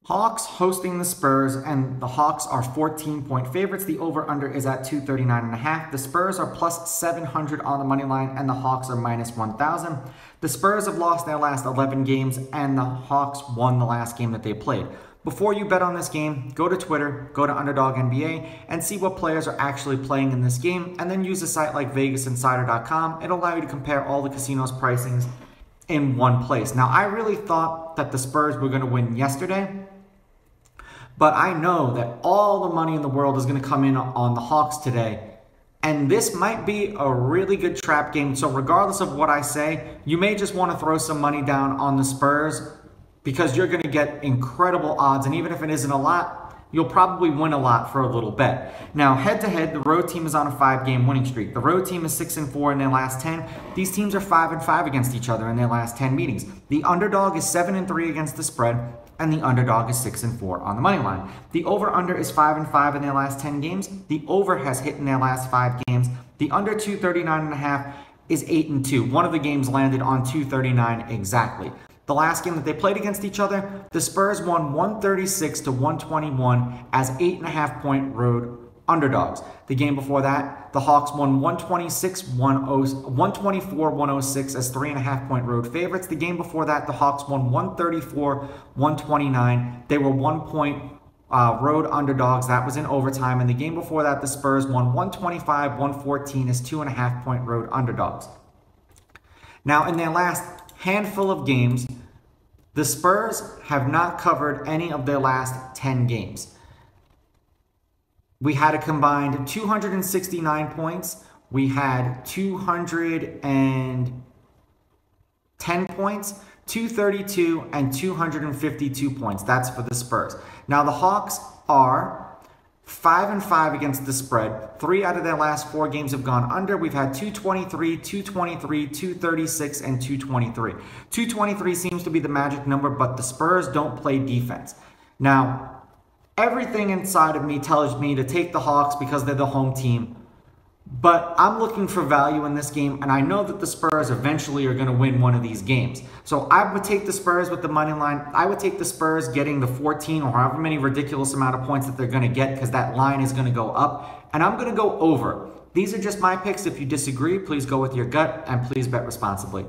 Hawks hosting the Spurs, and the Hawks are 14-point favorites. The over-under is at 239.5. The Spurs are plus 700 on the money line, and the Hawks are minus 1,000. The Spurs have lost their last 11 games, and the Hawks won the last game that they played. Before you bet on this game, go to Twitter, go to Underdog NBA, and see what players are actually playing in this game, and then use a site like VegasInsider.com. It'll allow you to compare all the casinos' pricings in one place. Now, I really thought that the Spurs were going to win yesterday, but I know that all the money in the world is going to come in on the Hawks today. And this might be a really good trap game. So regardless of what I say, you may just want to throw some money down on the Spurs because you're going to get incredible odds. And even if it isn't a lot, you'll probably win a lot for a little bet. Now, head-to-head, the road team is on a 5-game winning streak. The road team is 6-4 in their last 10. These teams are 5-5 against each other in their last 10 meetings. The underdog is 7-3 against the spread, and the underdog is 6-4 on the money line. The over-under is 5-5 in their last 10 games. The over has hit in their last 5 games. The under 239.5 is 8-2. One of the games landed on 239 exactly. The last game that they played against each other, the Spurs won 136-121 as 8.5-point road underdogs. The game before that, the Hawks won 124-106 as 3.5-point road favorites. The game before that, the Hawks won 134-129. They were 1-point road underdogs. That was in overtime. And the game before that, the Spurs won 125-114 as 2.5-point road underdogs. Now, in their last handful of games, the Spurs have not covered any of their last 10 games. We had a combined 269 points. We had 210 points, 232, and 252 points. That's for the Spurs. Now, the Hawks are 5-5 against the spread. 3 out of their last 4 games have gone under. We've had 223, 223, 236, and 223. 223 seems to be the magic number, but the Spurs don't play defense. Now, everything inside of me tells me to take the Hawks because they're the home team. But I'm looking for value in this game, and I know that the Spurs eventually are going to win one of these games. So I would take the Spurs with the money line. I would take the Spurs getting the 14 or however many ridiculous amount of points that they're going to get because that line is going to go up. And I'm going to go over. These are just my picks. If you disagree, please go with your gut, and please bet responsibly.